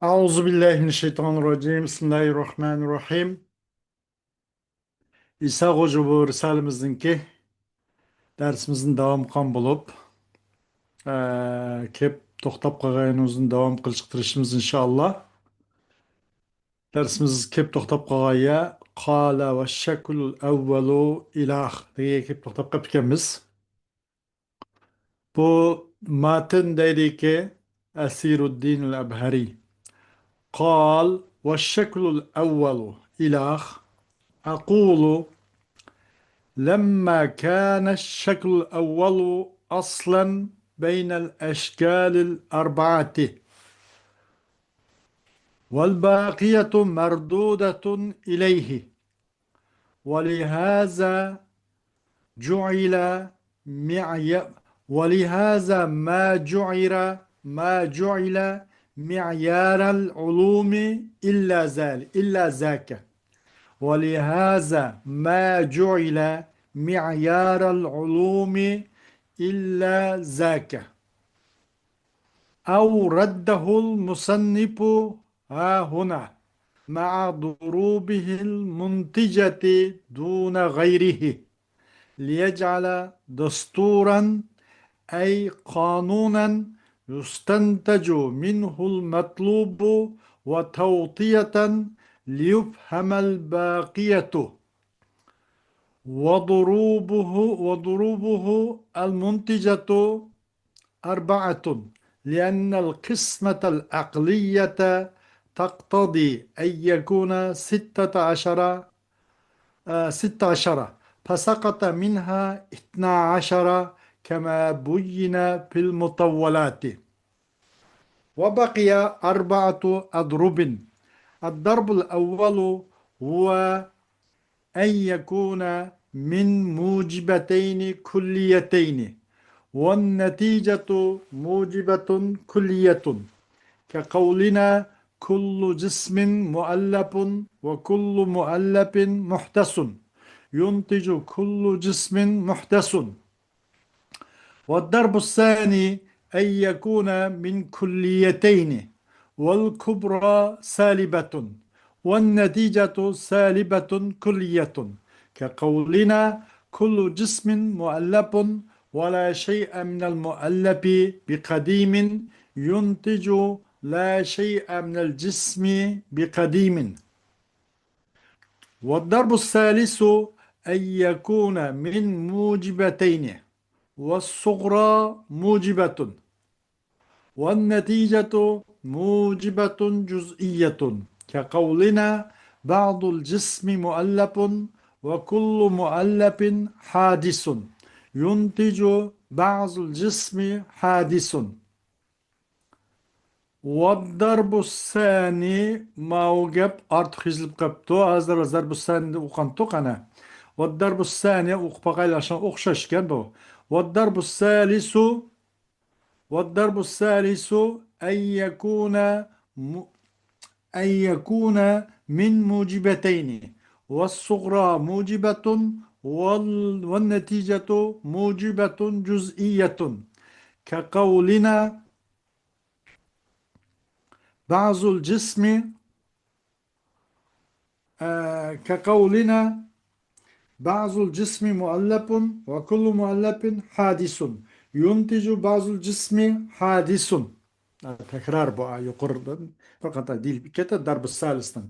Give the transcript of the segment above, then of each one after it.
Euzubillahimineşşeytanirracim. Bismillahirrahmanirrahim. İsa Hoca bu risalemizdeki dersimizin devam kan bulup kep toxtab qagayımızın devam kılıştırışımız inşallah. Dersimiz kep toxtab qagaya qala ve şeklul evvelu ilah diye kep toxtab qapikemiz. Bu matin dedi ki Esiruddin el-Ebheri قال والشكل الأول إله أقول لما كان الشكل الأول أصلا بين الأشكال الأربعة والباقية مردودة إليه ولهذا جعل معي ولهذا ما جعل معيار العلوم إلا ذاك ولهذا ما جعل معيار العلوم إلا ذاك أو رده المصنف ها هنا مع ضروبه المنتجة دون غيره ليجعل دستورا أي قانونا يستنتج منه المطلوب وتوطية ليفهم الباقية وضروبه المنتجة أربعة لأن القسمة العقلية تقتضي أن يكون ستة عشر فسقط منها 12 كما بين في المطولات وبقي 4 أضرب. الضرب الأول هو أن يكون من موجبتين كليتين والنتيجة موجبة كلية كقولنا كل جسم مؤلف وكل مؤلف محدث ينتج كل جسم محدث. والضرب الثاني أن يكون من كليتين والكبرى سالبة والنتيجة سالبة كلية كقولنا كل جسم مؤلف ولا شيء من المؤلف بقديم ينتج لا شيء من الجسم بقديم. والضرب الثالث أن يكون من موجبتين والصغرى موجبة والنتيجة موجبة جزئية كقولنا بعض الجسم مؤلف وكل مؤلف حادث ينتج بعض الجسم حادث. والضرب الثاني ما وجب artık yazılıp kaptı. Azlar azlar bu sene ukantık ana. والضرب الثاني وقبقى عشان أخشش كده. والضرب الثالث والضرب الثالث أن يكون م- أن يكون من موجبتين والصغرى موجبة والنتيجة موجبة جزئية كقولنا بعض الجسم كقولنا بعض الجسم مؤلف وكل مؤلف حادث ينتج بعض الجسم حادث. Tekrar bu yukarıdan fakat değil bir kere darb salistan.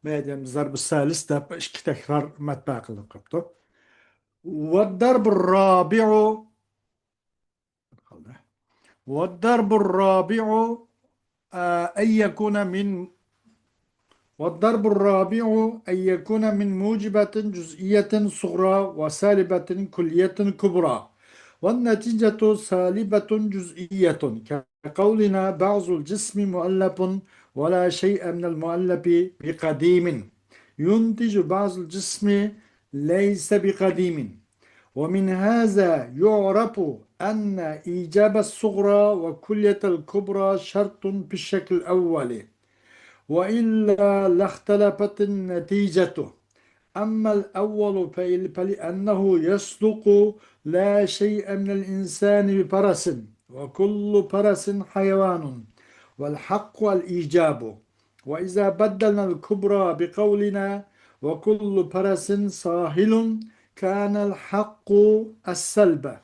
Medyamız darb salis da iki tekrar matbaa kılıp kaptı. والضرب الرابع والضرب الرابع أن يكون من والضرب الرابع أن يكون من موجبة جزئية صغرى وسالبة كلية كبرى والنتيجة سالبة جزئية كقولنا بعض الجسم مؤلف ولا شيء من المؤلف بقديم ينتج بعض الجسم ليس بقديم. ومن هذا يعرف أن إيجاب الصغرى وكلية الكبرى شرط في الشكل الأول وإلا لاختلفت النتيجة. أما الأول فلأنه يصدق لا شيء من الإنسان بفرس وكل فرس حيوان والحق الإيجاب وإذا بدلنا الكبرى بقولنا وكل فرس ساهل كان الحق السلب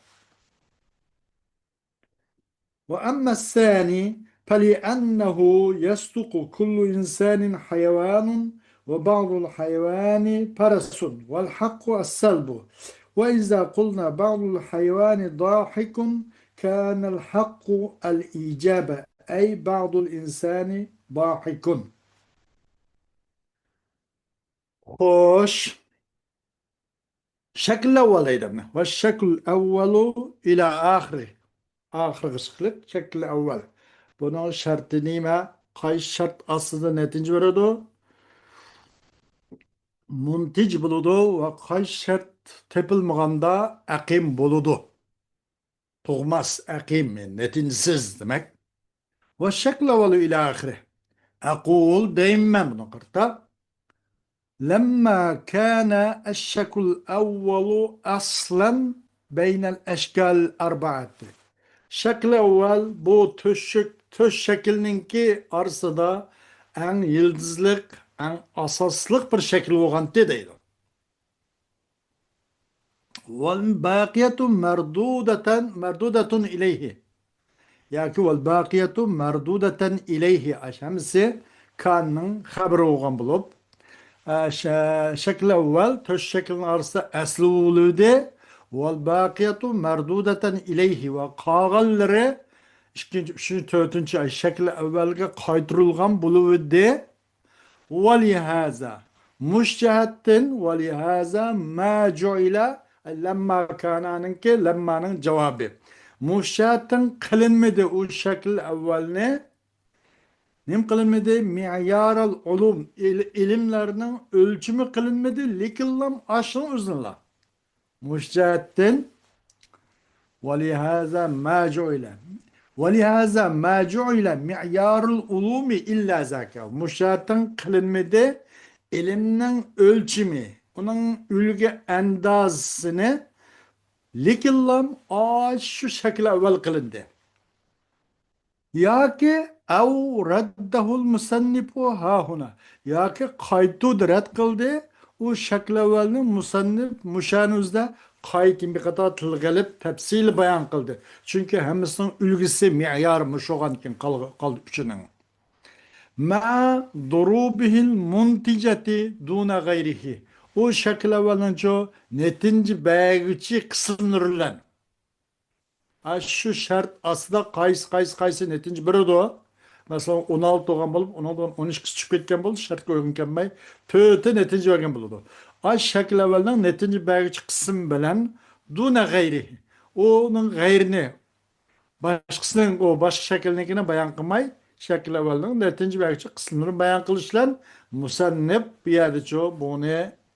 وأما الثاني فلأنه يصدق كل إنسان حيوان وبعض الحيوان فرس والحق السلب وإذا قلنا بعض الحيوان ضاحك كان الحق الإيجاب أي بعض الإنسان ضاحك خوش شكل الأول أيضا والشكل الأول إلى آخره آخر kısıklık şekli evvel. Bunun şartı neyme? Kayış şart aslında netince veriyordu? Muntic buludu ve kayış şart tepilmaganda akim buludu. Tuğmaz akim netinsiz demek. Ve şekli evvelu ila ahire. Aqul deyimmen bunu kırta. لما كان الشكل الأول أصلا بين الأشكال الأربعة Şekil evvel bu töz şekilninki arasında en yıldızlık, en asaslık bir şekil olan deydi. Vel baqiyetu merdudetun ileyhi. Yani vel baqiyetu merdudeten ileyhi. Aşamisi kanın haberi olan bulup şekil evvel töz şeklin arasında aslı oluyordu. Vel baqiyetu merdudeten ileyhi ve kağalları üçüncü, dördüncü ay şekli evvelge kaydırılgan buluverdi. Velihaza müşcehettin velihaza ma cu'ila lemma kananınki lemmanın cevabı. Müşcehettin kılınmadı o şekil evveline. Nim kılınmadı? Mi'yaral ulum ilimlerinin ölçümü kılınmadı. Likillam aşın uzunla. Müşcehettin velihaza ma cu'ila. وَلِهَذَا مَا جُعِلَ مِعْيَارُ الْعُلُومِ اِلَّا زَكَى Müşahatın kılınmadı ilimden ölçümü, onun ülge endazını likillam şu şekilde evvel kılındı. Ya ki ev reddehul musannifu hahuna. Ya ki kaydı red kıldı. O şekilde evvelini musannif muşanuzda kayıtın bir kadar tılgalip tepsil bayan kıldı. Çünkü hemsinin ülgisi miyarmış olan kim kaldı üçünün. Ma durubihil munticati duna gayrihi. O şekilde evvelince netinci beğici kısımlarından. Şu şart aslında qaysı netince biri de o. Mesela 16 doğan bulup 16'dan 13 kız çıkıp ketken bulup şart koygun kelmey töte netince vergen buludu. Şekil evvelden netince belki kısım bilen duna gayri. Onun gayrini başkasının o başka şekillinkine bayan kılmay şekil evvelden netince belki kısımları bayan kılışlan musannif bir yerde çoğu bunu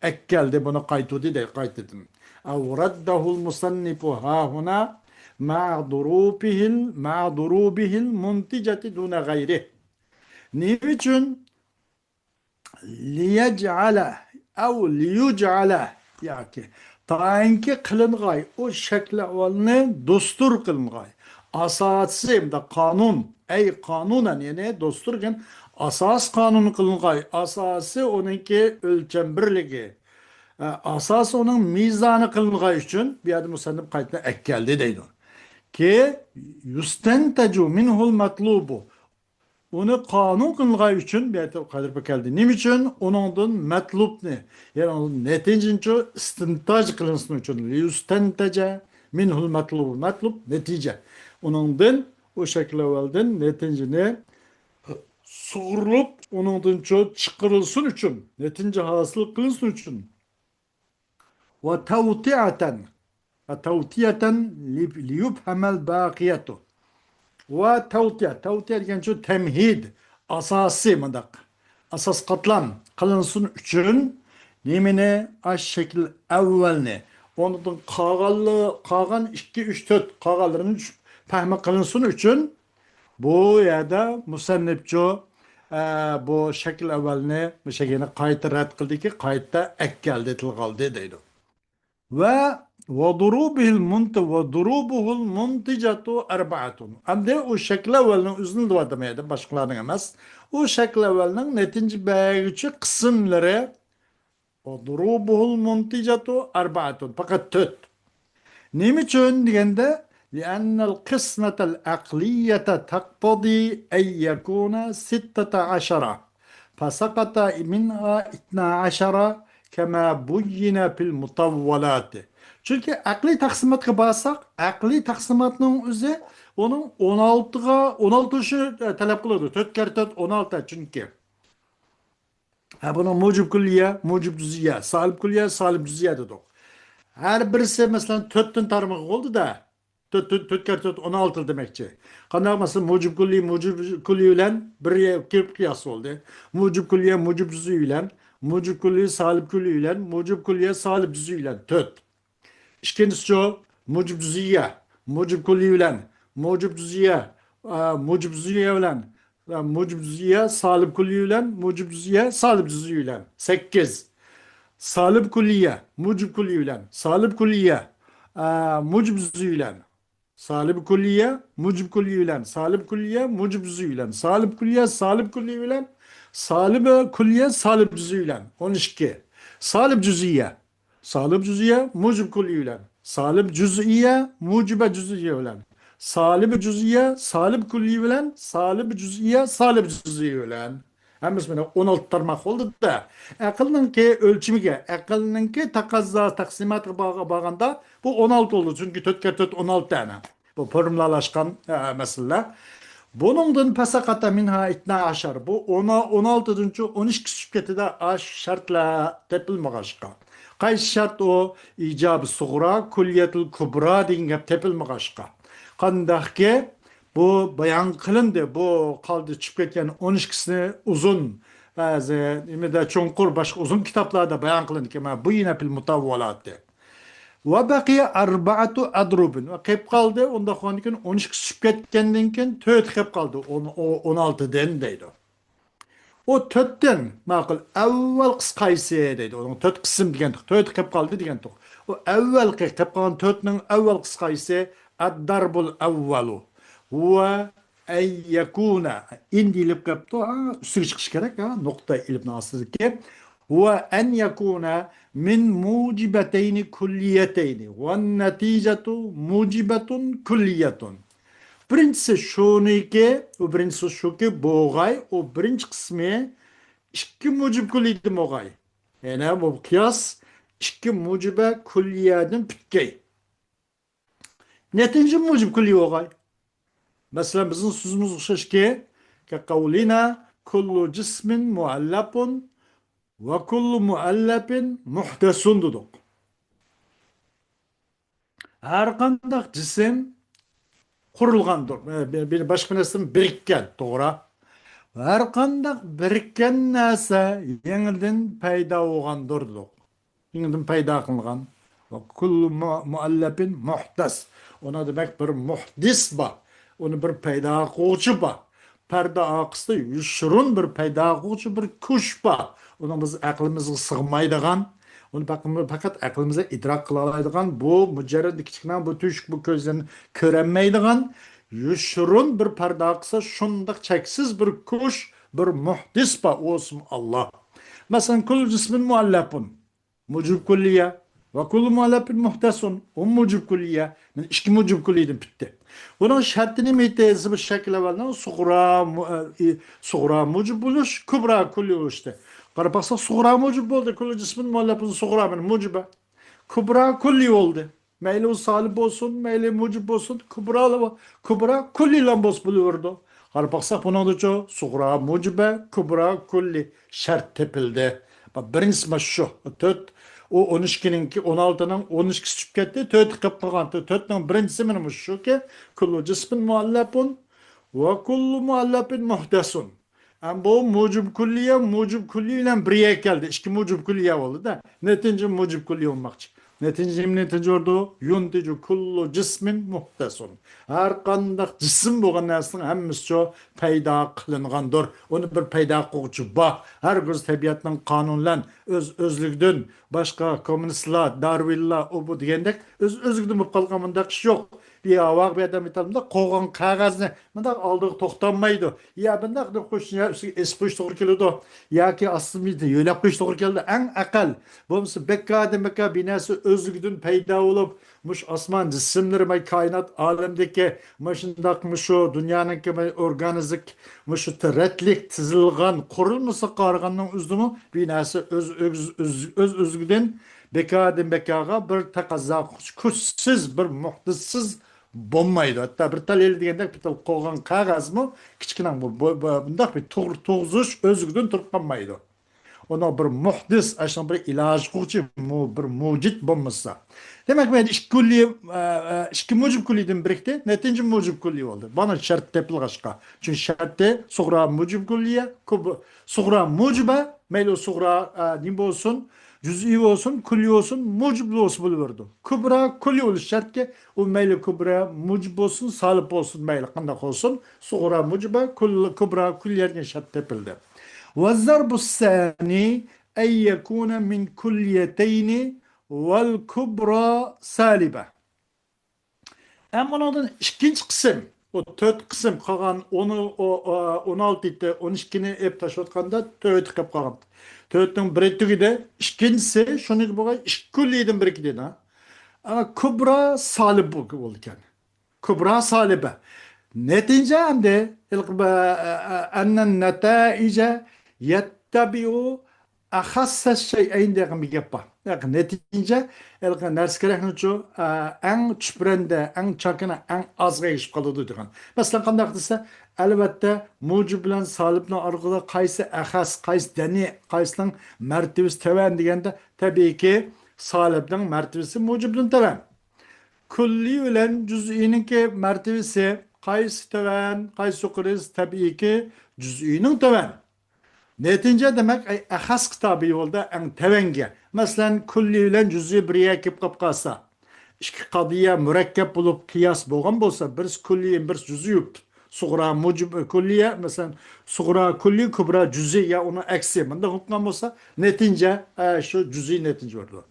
ek geldi bunu kaytudu de kaytedin. Avraddahul musannifu ha huna مع ضروبه المنتجة دون غيره. Niçin? Liyec'ale liyuc'ale yani tayinki kılıngay o şekle olanı dostur kılıngay. Asası da kanun kanunen yani dosturken asas kanunu kılıngay. Asası onunki ölçem birliği. Asas onun mizanı kılıngay için bir adım musannif kayıtına ek geldi deydi. Ki yustentecu minhul matlubu. Onu kanun kılgay için bir ayet kadir bekeldi. Nim için? Onundan matlub ne? Yani onun neticinde istintaj kılınsın için. Yustentece minhul matlubu. Matlub netice. Onundan o şekilde evvelden neticene soğurulup onundan çok çıkarılsın için. Netice hasıl kılınsın için. Ve tevtiaten tevtiyeten liyubhamel bakiyetu. Ve tevtiye yani şu temhid asası mıdak. Asas katlan kılınsın için nemine aş şekil evvelini ondan kağan 2 3 4 kağalarının fahmi kılınsın için bu ya da musannifçi bu şekil evvelini bu şekilde kayıt red kıldı ki kayıtta ek geldi tilgaldı deydi. Ve وضروبه المنتجة أربعة. Anda o şekil evvelinin uzun da demeyedim başkalarının emez. O şekil evvelinin netinci beğüçü kısımları وضروبه المنتجة أربعة. Fakat töt. Niçin diyende لأن القسمة العقلية تقتضي أن يكون 16 فسقط منها 12 كما بين في المطولات. Çünkü akli taksimatga baksak, akli taksimatning o'zi onun 16 şu talep kılıyordu. 4 kere 4 16 çünkü. Ha bunu mucib külliye, mucib cüziye, salib külliye, salib cüziye dedik. Her birisi mesela 4'tün tarımı oldu da 4 kere 4 16 demekçi. Kandak mesela mucib kulli ile bir kıyas oldu. Mucib kulliye mucib cüzü ile, mucib kulli salib kulli ile, mucib kulliye salib cüzü ile 4. İkincisi o mucib cüziye, mucib kulli ile, mucib cüziye, mucib cüziye ile, mucib cüziye salib kulli ile, mucib cüziye salib cüzü ile 8. Salib kulliye, mucib kulliye, salib kulliye, mucib züyle, salib kulliye, mucib kulliye, salib kulliye, mucib züyle, salib kulliye, salib kulliye, salib kulliye, salib züyle. 12. Salib cüziye, salib cüziye, mucib kulliye, salib cüziye, mucibe cüziye. Salib cüziye, salib kulliye, salib cüziye, salib cüziye. Hemiz bana 16 tarmak oldu da akılınki ölçümüge, akılınki takazza taksimatı bağında bu 16 oldu. Çünkü 4 kere 4 16 tane. Bu formlalaşkan mesele. Bunun pesakata minha itna aşar. Bu 16. 12 şirketi de aş şartla tepilmeğaşka. Kaysi şart o icabı suğra, kulliyetul kubra deyin tepilmeğaşka. Kandak ki bu bayan kılındı. Bu kaldı çıkıp ketken 12'sini uzun bazı de çonkur başka uzun kitaplarda bayan kılındı ki bu yine pil mutavvalattı. Ve bakiye arba'atu adrubun. Ve kep kaldı. Onda konuyken 12 çıkıp ketkenden ken töt kep kaldı. 16 den deydi. O tötten makul evvel kıskaysı deydi. Onun töt kısım diyen töt kep kaldı diyen tok. O evvel kep kalan tötün evvel kıskaysı ad-darbul evvelu. Ve en yekuna indilip kapto üstüne çıkış gerek ha nokta ilip nasıl ki ve en yekuna min mucibeteyni kulliyeteyni ve neticetu mucibetun kulliyetun. Birincisi şunu ki o birincisi şu ki boğay o birinci kısmı iki mucib kulliydim oğay. Yani bu kıyas iki mucibe kulliyedin pitkey. Netince mucib kulliye oğay. Mesela bizim sözümüz okşaş ki kavlina kullu cismin muallapun ve kullu muallapin muhtesun dedik. Her kandak cisim kurulgandır. Bir başka neslim birikken doğru. Her kandak birikken nese yeniden payda olgandır dedik. Yeniden payda kılgan. Ve kullu muallapin muhtes. Ona demek bir muhdis ba. Onu bir payda kılgıcı ba. Perde akısı yuşurun bir payda kılgıcı bir kuş ba. Onu biz aklımızı sığmaydıgan. Onu fakat aklımıza idrak kılalaydıgan bu mücerred kiçikten bu tüşk bu gözden köremeydigan yuşurun bir perde akısı şundak çeksiz bir kuş bir muhdis ba olsun Allah. Mesela kul cismin muallapun. Mucib kulliye ve kullu muallapin muhtesun. O mucib kulliye. Ben iki mucib kulliydim bitti. Bunun şartını mütezzi bir şekilde var. Suğra mucib buluş, kubra kulli oluştu. Qarabaqsa suğra mucib oldu. Kullu cismin muallapin suğra ben mucibe. Kubra kulli oldu. Meyli o salib olsun, meyli mucib olsun. Kubra kulli lambos buluyordu. Qarabaqsa bunun da çoğu suğra mucibe, kubra kulli şart tepildi. Birincisi şu. O 12'ninki 16'nın 12 çıkıp ketdi. 4 qıp qalgan. 4'ның birincisi benim şu ki kullu cismin muallapun ve kullu muallapin muhtesun. Ama bu mucib kulliye ile birye geldi. İki mucib kulliye oldu da. Netince mucib kulliye olmakçı. Netince orada yunticu kullu cismin muhtesun. Her kandak cisim bo'lgan narsaning hammasi paydo qilingandir. Onu bir paydo qiluvchi bor. Har bir tabiatning qonun bilan özlükdün başka komünistler, Darwinler o bu degендek özlükdün bu kalkan mındaq iş yok. Bir avaq bir adam bitalımda qoğan qağazını mındaq aldığı toxtanmaydı. Ya bundaq da qo'shni ya espoş to'g'ri keladi. Yoki aslida yo'lab qo'yish to'g'ri keladi. Eng aqal bo'lmasa bekka binasi o'zligidan paydo bo'lib mush osmon jismlari may koinot olamdagi mushundaq mushu dunyoninki organizm mushu tiratlik tizilgan qurilmasi qaraganning o'zimi binasi o'z o'zligidan bekaga bir taqozo kuchsiz bir muhdissiz bo'lmaydi. Hatta bir tal el deganda bir tal qo'lgan qog'ozmi kichkina bundaq bir to'g'zish o'zligidan turib qolmaydi. Ona bir muhdis, aşağı bir ilaj quvchi, bir mujid bo'lmasa. Demek ben iki mucib kulliyden birikti, netince mucib kulliye oldu. Bana şart tepilgaçka. Çünkü şartı suğra mucib kulliye, suğra mucibe, meylo suğra nim olsun, cüz'i olsun, kulli olsun, mucibli olsun buluverdi. Kubra kulli olur şart ki, o meylo kubra mucib olsun, salip olsun, meylo kandak olsun, suğra mucibe, kubra kulliyerine şart tepildi. والضرب الثاني أن يكون من كليتين والكبرى سالبة. Ama ondan ikinci kısım, o dört kısım kalan onu 16 idi, 12'ni hep taşıtkanda dört kıp kalan. Dörtün biri de ikincisi şunu gibi iki külliyeden biri dedi ha. Ama kubra salib oldu yani. Kubra salibe. Netince hem de ennen netaice yettebi'u ahassa şey'eyn degan bir gap var. Yani netince nerskerehnucu en çüprende, en çakına, en azga geçip kalıdı degan. Mesela kandak dese elbette mucib bilen salibne argıda kaysi ahas, kaysi deni, kaysının mertebesi teven degende tabii ki salibden mertebesi mucibden teven. Kulli bilen cüz'inin ki mertebesi kaysi teven, kaysi kriz tabii ki cüz'inin teven. Netince demek ahas kitabı yolda en tevenge. Mesela kulli bilen cüz'i biriye kip kapkasa. İki kadıya mürekkep bulup kıyas boğan bolsa bir kulli bir cüz'i yup. Suğra mucib kulliye mesela suğra kulli kubra cüz'i ya onu eksi. Bunda hukman bolsa netince şu cüz'i netince oldu.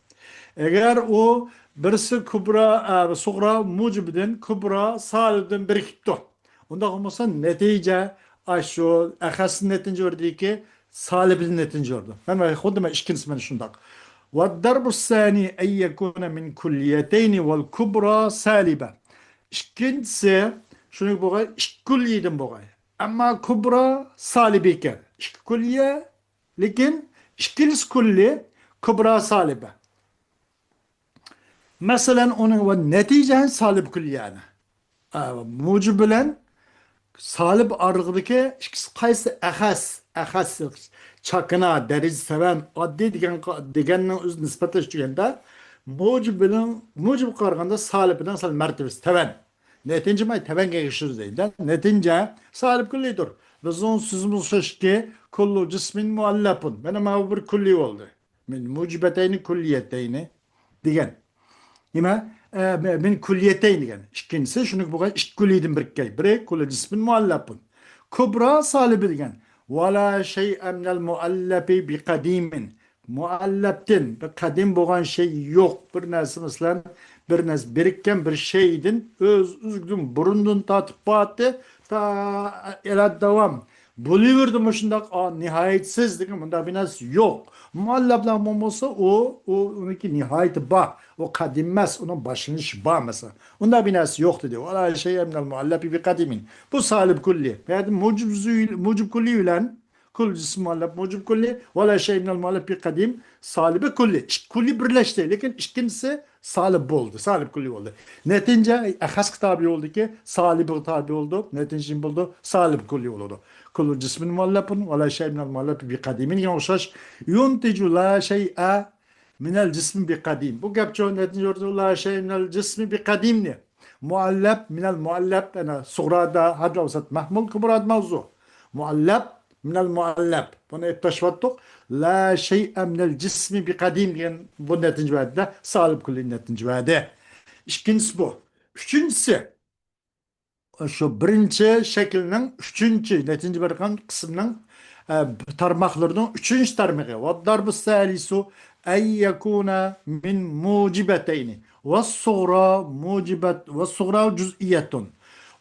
Eğer o birisi kubra suğra mucibden kubra salibden birikipti. Onda olmasa netice şu ahasın netince oldu ki salibin netince oldu. Ben xuddi ikinci men şundak. والضرب الثاني أن يكون من كليتين والكبرى سالبة. İkincisi şunu boğay, iki külliyeden boğay. Ama kubra salibike. İki külliye, lekin ikincisi külli kubra salibe. Mesela onun neticen salib külliyane. Mucib bilen salib argıdaki qaysi ahas çakına deriz seven addi degenin öz nisbeti düşgende mucib qarganda salib bilen salib mertebesi teven. Netince may teven geçişir deydi. Netince salib küllidir. Biz onun sözümüz ki kullu cismin muallapun. Benim bir külli oldu. Min mucibeteyni kulliyeteyni degen. Nima min kulliyeteyn degan. İkincisi şunu bu iki kulliyeden birikay. Biri kullu cismin muallapun. Kubra salibi degan. Ve la şey'e minel muallabi bi kadimin. Muallaptin bir kadim boğan şey yok. Bir narsa mesela bir narsa birikken bir şeydin özgün burundan tatıp battı ta ela devam. Buluverdim şundak nihayetsiz degan bunda bir narsa yok. Muallablar olmasa onunki nihayeti ba. O kadimmez. Onun başlanış ba mesela. Onda binası yok dedi. Valla şey emnal muallabi bir kadimin. Bu salib kulli. Yani mucib kulli ülen kul cism muallab mucib kulli. Valla şey emnal muallabi bir kadim. Salibi kulli. Kulli birleşti. Lakin ikincisi salib oldu. Salib kulli oldu. Netince ahas kitabı oldu ki salib tabi oldu. Netince buldu. Salib kulli oldu. Kullu cismin muallapun ve la şey minel muallabi bi kadimin yani okşaş yunticu la şey'e minel cismi bi kadim. Bu gapço netince ordu la şey minel cismi bi kadim ne? Muallab minel muallab yani suğrada hadra usat mahmul kubrad mavzu. Muallab minel muallab. Bunu hep taşvattuk. La şey'e minel cismi bi kadim yani bu netince vade salib kulli netince vade. İkincisi bu. Üçüncüsü şu birinci şeklinin üçüncü netinci bir kısmının tarmaklarının üçüncü tarmığı. Ve darbu salisu en yekuna min mucibeteyni. Ve suğra mucibet ve suğra cüz'iyetun.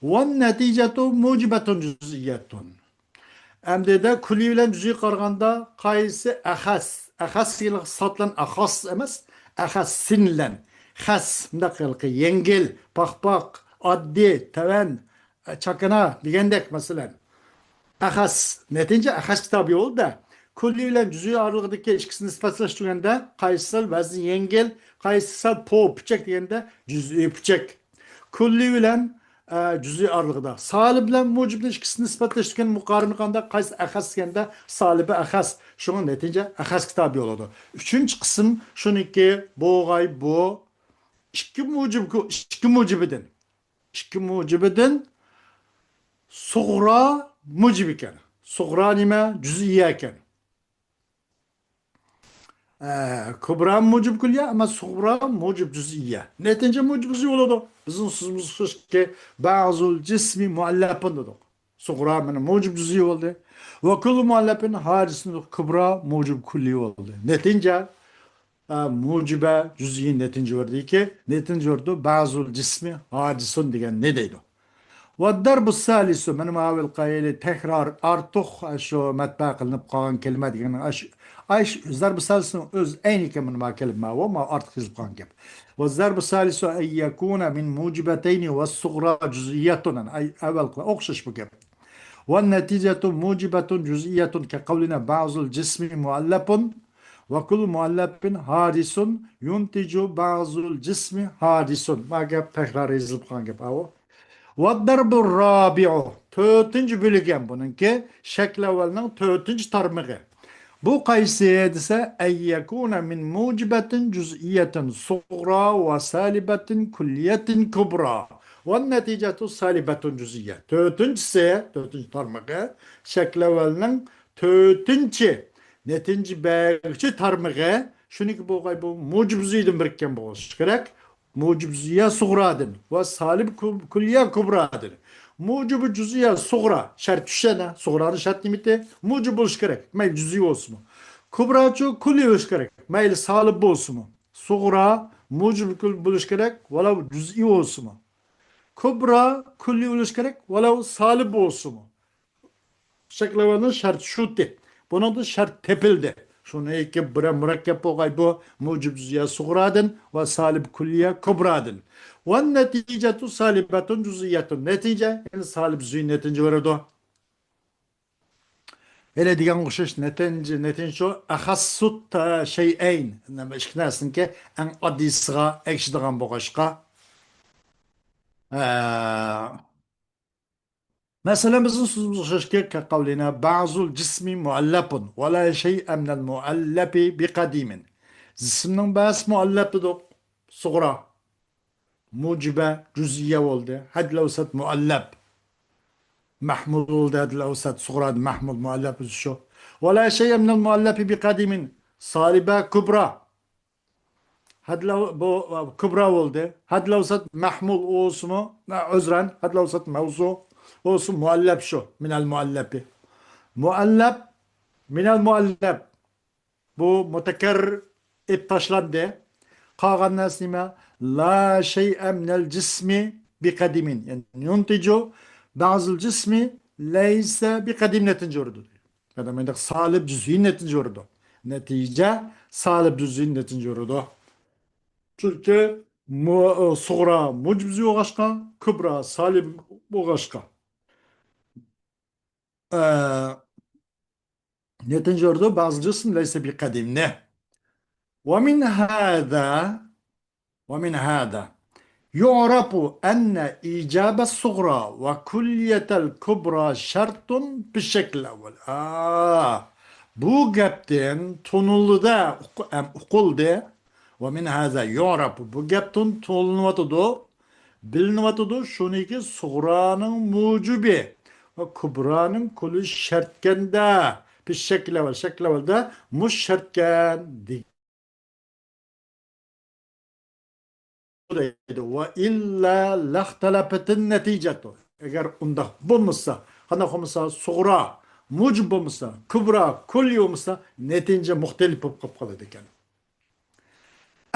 Ve neticetu mucibetun cüz'iyetun. Emde de kulli bilen cüz'i qaraganda qaysı ahas. Ahas ile satlan ahas emas. Ahas sinlen. Xas mındaq yengil, paqpaq, addi, teven, çakına degендek mesela. Ahas. Netince ahas kitabı oldu da. Kulli ile cüz'i ağırlığındaki ikisini ispatlashtirganda qaysisal vazni yengil, qaysisal po pichak degende cüz'i pichak. Kulli bilen cüz'i ağırlığında. Salib bilen mucibni ikisini ispatlashtirgan muqarını qanda qaysi ahas degende salibi ahas. Şunun netince ahas kitabı oldu. Üçüncü kısım şuniki boğay bu. İki mucibidin. İki mucibidin suğra mucib iken. Suğra nime? Cüz'iye iken. Kubra mucib külliye ama suğra mucib cüz'iye. Netince mucib cüz'iye oldu. Bizim sözümüz ki bazı cismi muallapın dedik. Suğra mucib cüz'iye oldu. Ve kullu muallapın hadisini kubra mucib külliye oldu. Netince mucibe cüz'i netince verdi ki netince verdi bazı cismi hadisun diyen ne deydi? والضرب الثالث من معاول القائل تكرار ارتخ شو متباق نبقى كلمة يعني ايش الضرب الثالث öz aynı كمان ما كلمة وما ارتخ يبقى كم والضرب الثالث ان يكون من موجبتين والصغرى جزئية اي اول اخشش بكم والنتيجة موجبة جزئية كقولنا بعض الجسم مؤلف وكل مؤلف حادث ينتج بعض الجسم حادث ما جاب تكرار يزلقان جاب او وَالضَّرْبُ الرَّابِعُ Tötüncü bölügen bununki şekl evvelinin tötüncü tarmığı. Bu kaysiyet ise en yekune min mucibetin cüz'iyetin suğra ve salibetin külliyetin kubra. Ve neticetu salibetun cüz'iye. Tötüncü tarmığı şekl evvelinin tötüncü netinci belki tarmığı şunu ki bu mucibziydim birikken bu olsun gerek. Mucib cüz'iye suğradır ve salib külliye kubradır. Mucib cüz'iye suğra şart düşene suğranın şart limiti mucib oluş gerek. Meyl cüz'i olsun mu? Kubra ço külli oluş gerek. Meyl salib olsun mu? Suğra mucib kül buluş gerek velav cüz'i olsun mu? Kubra külli oluş gerek velav salib olsun mu? Şeklavanın şart şutti. Bunun da şart tepildi. Şunu iki bire mürekkep olay bu mucib cüz'iye suğradın ve salib külliye kubradın. Ve neticetu salibetun cüz'iyetun. Netice yani salib cüz'i netince verirdi. Öyle diyen kuşuş netince şu ahassut şeyeyn. İşkinasın ki en adisiga ekşidiğen bu kaşka. مثلا بزنس كقولنا بعض الجسم مؤلف ولا شيء من المؤلف بقديم جسمның بس مؤلف دو صغرى موجبة جزئية oldu هاد لو ست مؤلف محمول oldu هاد لو ست صغرى محمول مؤلف شو ولا شيء من المؤلف بقديم صالبة كبرى هاد لو كبرى oldu هاد لو ست محمول اسمه عذرا هاد لو ست موضوع olsun muallep şu. Minel muallepi. Muallep minel muallep. Bu mütekerrir taşlandı. Kagan nesnime la şey'e minel cismi bi kadimin. Yani yunticu bazı cismi leyse bi kadim netince ordu. Yani salib cüz'in netince ordu. Netice salib cüz'in netince ordu. Çünkü suğra mucbizi oğaşka, kübra salib oğaşka. نتنجردو بعض جسم ليس بقديم نه ومن هذا ومن هذا يعرف أن إيجاب الصغرى وكلية الكبرى شرط بالشكل الأول bu gapten tonulda okulda ve min haza yu'raf bu gapten tonulmatıdı bilinmatıdı şuniki suğranın mucibi ve kubranın kulü şertkende bir şekle da muş şertken ve illa lahtalapetin neticetu eğer onda bulmuşsa kana komsa suğra mucib bo'lmasa, kubro, kulli bo'lmasa, netince muhtelif bo'lib qoladi ekan.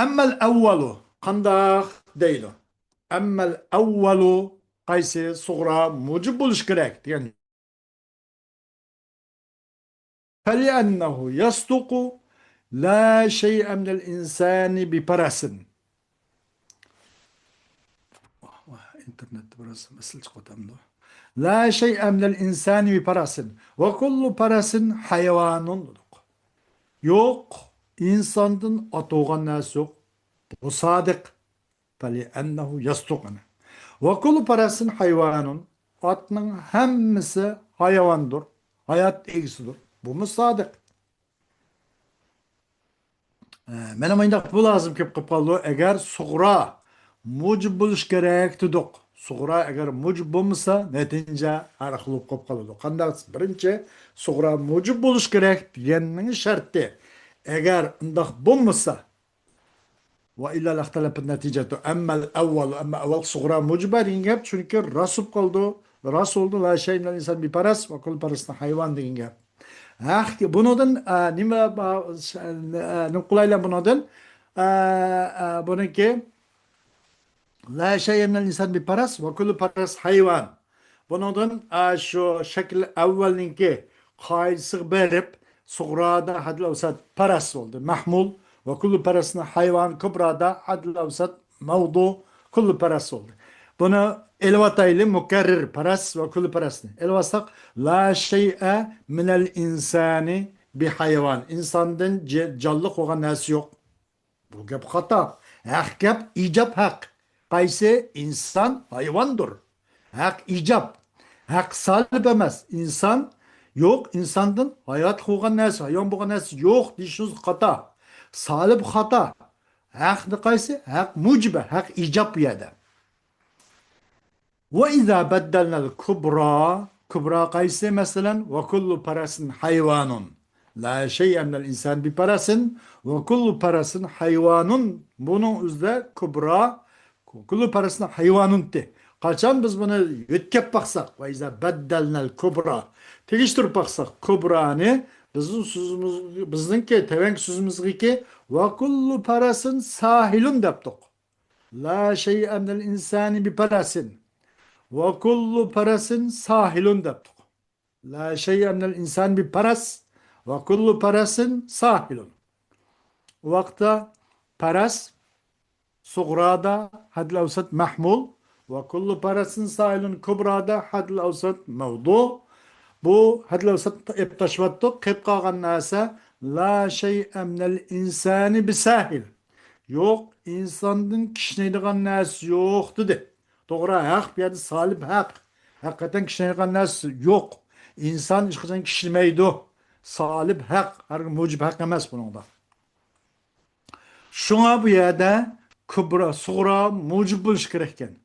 Ammal avvalu qandoq deydi? Ammal avvalu qaysi sug'ra mujib bo'lish kerak degan. فَلِأَنَّهُ يَصْدُقُ لَا شَيْءَ مِنَ الْإِنْسَانِ بِپَرَسٍ. İnternet burası mesele çıkartamdı. La şey'e minel insani bi parasin. Ve kullu parasin hayvanun. Yok. İnsanın atoğan nas yok. Bu sadık. Feli ennehu yastukana. Ve kullu parasin hayvanun. Atının hemmisi hayvandır. Hayat egisidir. Bu mu sadık? Benim ayındaki bu lazım ki kapalı. Eğer suğra mucib buluş gerek tutuq. Suğra eğer mucib bulmasa netince arıqılıp kapalı. Qandaq birinci suğra mucib buluş gerek diyeninin şartı. Eğer ındaq bulmasa ve illa lahtalapın neticetu emmel evvel emme evvel suğra muciba deyin gap çünkü rasup kaldı. Ras oldu la şeyinle insan bir paras ve kul parasına hayvan deyin gap. Bunun nima nuqlayla bunun bununki la şey'e minel insan bir paras ve kullu paras hayvan. Bunun şu şekil evvelinki kaydısık berip suğrada hadil avsat paras oldu. Mahmul ve kullu parasına hayvan kübrada hadil avsat mevdu kullu paras oldu. Bunu elvataylı mukarrir paras ve kullu parasını. Elvasak la şey'e minel insani bir hayvan. İnsandan canlılık olan nesi yok. Bu gap hata. Hak gap icap hak. Qaysi insan hayvandır. Hak icap. Hak salib emas. İnsan yok. İnsandan hayat koğan nesi, hayvan boğan nesi yok. Dişiniz hata. Salib hata. Hak ne qaysi? Hak mucibe. Hak icap yada. Ve izâ beddelnel kubra. Kubra qaysi mesela ve kullu parasın hayvanun. La şey'e minel insan bir parasın ve kullu parasın hayvanun. Bunun üzerinde kubra kullu parasına hayvanun de. Kaçan biz bunu yütkep baksak ve izâ beddelnel kubra. Tegiştirip baksak kubra'nı bizim sözümüz bizdenki tevenk sözümüz ki ve kullu parasın sahilun deptik. La şey'e minel insani bir parasın. Ve kullu parasın sahilun deptik. La şey'e minel insan bir paras ve kullu parasın sahilun. Vakta paras suğrada hadl avsat mahmul ve kullu parasın sahilun kubrada hadl avsat mevdu. Bu hadl avsat iptaşvattık. Kıp qalğan nasa la şey'e minel insani bir sahil. Yok insanın kişneydiğen nasi yok dedi. Doğru hak bir yerde salib hak. Hakikaten kişneydiğen nasi yok. İnsan işkiden kişnemeydi. Salib hak. Her mucib hak emez bunun da. Şuna bu yerde kubra, suğra mucib buluş gerekken.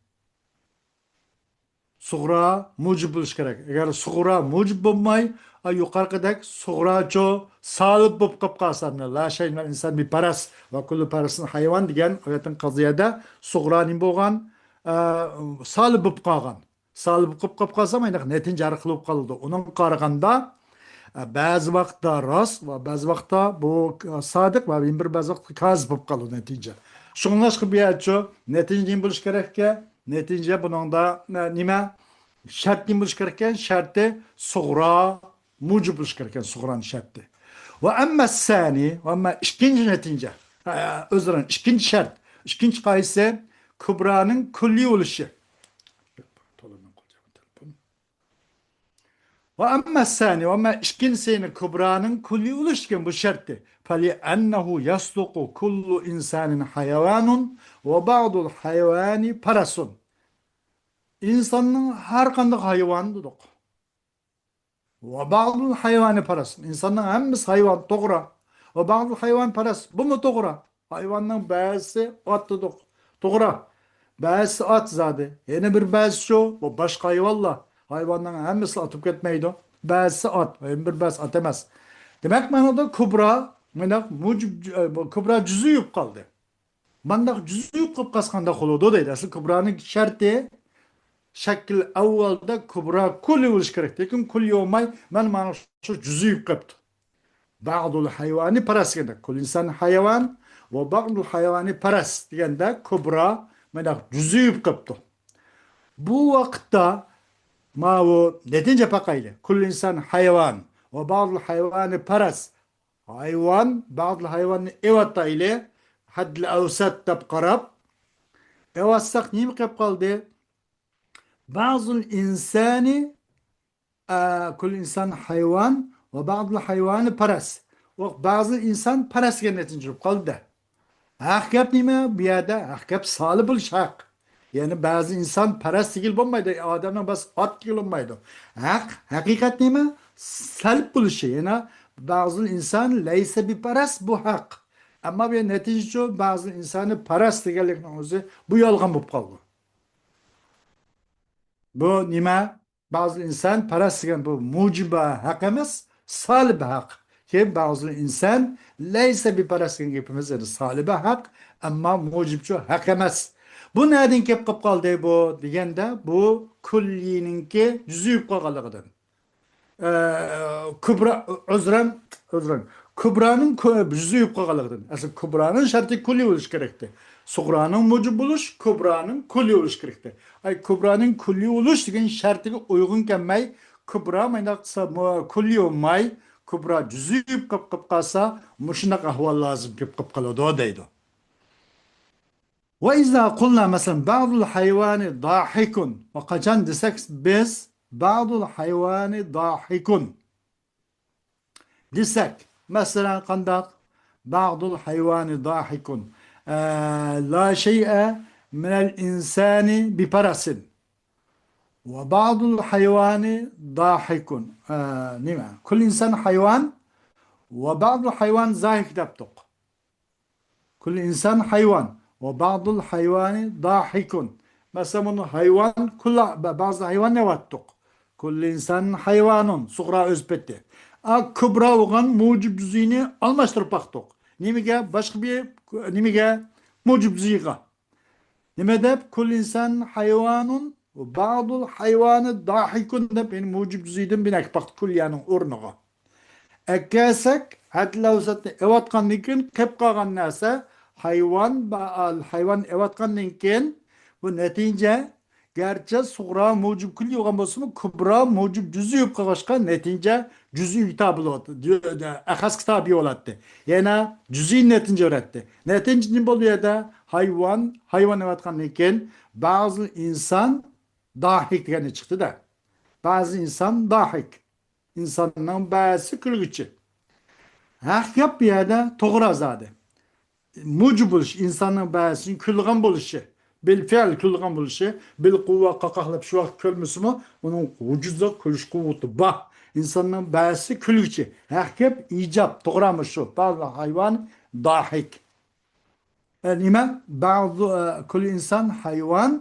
Suğra mucib buluş gerek. Eğer suğra mucib bulmay, yukarıdaki suğra ço salib bulup kapkasan. La şeyin insan bir paras ve kullu parasın hayvan diyen ayetin kazıyada suğra nim boğan salib bulup kalgan. Salib bulup kapkasan netince arıqılıp kaldı. Onun qaraganda bazı vaqtda rast ve bazı vaqtda bu sadık ve bir bazı vaqtda kaz bulup kaldı netince. Şunlaşkı bir açı netince nim buluş gerekke. Netince bunun da nime şart nim buluş gerekken şartı suğra mucib buluş gerekken suğranın şartı. Ve emme sani ve emme ikinci netince özürün ikinci şart ikinci kayısı kubranın kulli oluşu. Ve emme sani ve emme ikincisinin kubranın kulli oluşken bu şartı. فَلِأَنَّهُ يَصْدُقُ كُلُّ insanın hayvanun ve ba'dul hayvani parasun. İnsanın her kandık hayvanıdır. Ve ba'dul hayvani parasun. İnsanın hemmisi hayvan doğru. Ve ba'dul hayvan paras. Bu mu doğru? Hayvanın bazısı atıdır. Doğru. Bazısı at zadı. Yeni bir bazısı şu. Bu başka hayvanla. Hayvanların hemmisi atıp gitmeydi. Bazısı at. Yeni bir bazısı atamaz. Demek manada kubra kubra cüzü yiyip kaldı. Mandak cüzü yiyip kalkasında koludu deydi. Asıl kubranın şartı Şekil evvelde kubra kulli oluş gerek. Lekin kulli olmay men mana şu cüzüyüp kaptı. Ba'dul hayvani paras degende. Kul insan hayvan ve ba'dul hayvani paras degende kubra mena cüzüyüp kaptı. Bu vakitte ma bu netince pakaylı. Kul insan hayvan ve ba'dul hayvani paras. Hayvan ba'dul hayvani evatta ile haddil avsat tab qarab. Evassak neymi kap kaldı? Bazı insani kul insan hayvan ve bazı hayvanı paras. Ve bazı insan paras genetince kaldı. Ahkap nime biyada ahkap salih buluş hak. Yani bazı insan paras değil bulmaydı. Adamın bas at değil olmaydı. Hakikat nime? Salih buluşu. Yani bazı insan leyse bir paras bu hak. Ama bir netice bazı insanı paras diyelim bu yalgan bu kaldı. Bu nima? Bazı insan parasıgan bu muciba hak emas, salib hak. Ki bazı insan leyse bir parasıgan gepimiz yani salibe hak ama mucibçu hak emas. Bu nereden kep kap kaldı bu degende bu kullininki cüzüyüp kalgalıgıdır. Kubra özren Kubra'nın cüzü kalgalıgıdır. Aslında Kubra'nın şartı kulli oluş gerekti. Sugra'nın mucib buluş, Kubra'nın kulli oluş gerekti. Ay Kubra'nın kulli oluş degen şartı uygun gelmey, Kubra maynaksa kulli olmay, Kubra cüzü kap kalsa muşunak ahval lazım kap kaladı o deydi. Ve izâ kulna mesela bazı hayvani dâhikun ve kaçan desek biz bazı hayvani dâhikun desek mesela kandak bazı hayvani dâhikun la şey'e minel insani bi parasin ve bazı hayvani dâhikun nime kul insan hayvan ve bazı hayvan zahik daptuk kul insan hayvan وبعض الحيوان ضاحك مثلا hayvan bazı hayvan ne vattuk kul insan hayvanun sugra özbetti a kubra olan mucib düzeyini almıştırıp baktık nimige başka bir nimige mucib düzeyga nimede kul insan hayvanun bazı hayvanı dahikun da benim mucib düzeyden binek baktık kul yani urnuğa ekesek hatla usatni evatkan dikin kep kagan nasa hayvan evatkan dikin bu netince gerçi suğra mucib kulli yogan bolsun kubra mucib cüzü yok kagaşka netince cüzü kitabı oldu ahas kitabı olattı yani cüzü netince öğretti netince ne boluyor da hayvan evatkan dikin bazı insan dahik yani çıktı da bazı insan dahik insanın bazı kırgıcı. Hak yap bir yerde doğru azadı. Mucub buluş, insanın bazısının külgan buluşu. Bil fiil külgan buluşu. Bil kuvva kakaklıp şu vakit kölmüsü mü? Onun vücudda kuluş kuvveti. Bah. İnsanın bazısı külgücü. Hak yap icap. Doğru mu şu? Bazı hayvan dahik. الإمام بعض كل إنسان حيوان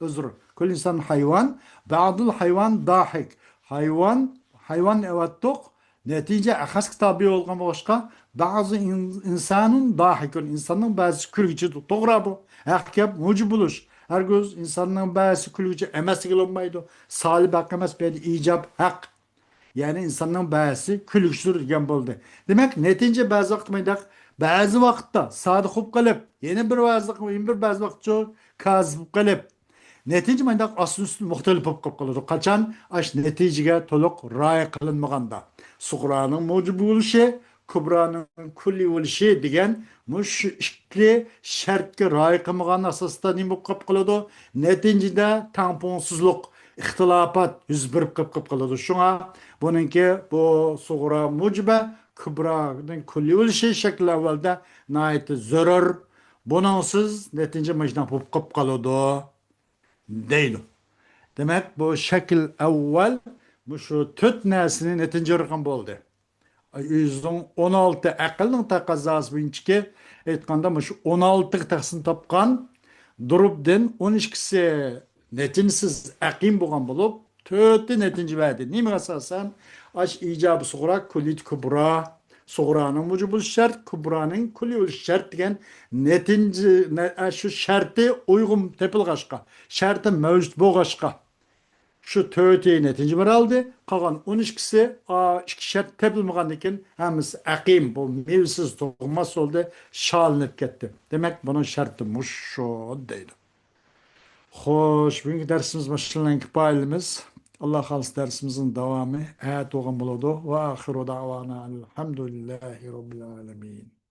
özür. Kul insan hayvan. Bazı hayvan dahik. Hayvan evattuk. Netice ahas kitabı olgan başka. Bazı insanın dahikun. İnsanın bazı külgücü. Doğru bu. Ahkab mucib buluş. Her göz insanın bazı külgücü emesi olmaydı. Salih bakmaz bir icap hak. Yani insanın bazı külgüçlür degan bo'ldi. Demek netince bazı vaqt maydak bazı vaqtda sadiq bo'lib qolib, yana bir bazı vaqt çok kazib bo'lib qolib. Netince maydak asl üstü muhtelif bo'lib qoladi. Qachon ash netijaga to'liq rioya qilinmaganda. Suğranın mucib bo'lishi, Kubra'nın kulli bo'lishi degan mush ikki shartga rioya qilmagan asosda nima bo'lib qoladi? Neticede tamponsuzluq ixtilofat yuz berib qoladi. Shunga buningki bu suğra mucibe Kubra'nın kulli bo'lishi shakli avvalda nihoyat zarur. Buningsiz netice majdan bo'lib qoladi deydi. Demek bu şekil evvel bu şu tüt nesini netince rakam oldu. 116 akılın takazası bilinçki etkanda şu 16 taksin tapkan durupden 12'si netinsiz akim boğan bulup tütü netinci verdi. Nime asasen aş icabı suğra kulit kubra suğranın mucubul şart kubranın kuliyul şart diyen netinci şu şartı uygun tepil kaşka şartı mevcut boğaşka Şu töteyi netinci bir aldı. Kalan 13'kisi iki şart tepilmegan ekan. Hammasi aqim bu mevsiz tug'mas oldu. Şalinib ketdi. Demek bunun şartı muşu deydi. Xo'sh, bugungi darsimiz boshlangan kifoyamiz. Alloh xohlasa darsimizning davomi ayat o'qib bo'ladi va oxiru davona alhamdulillahi robbil alamin.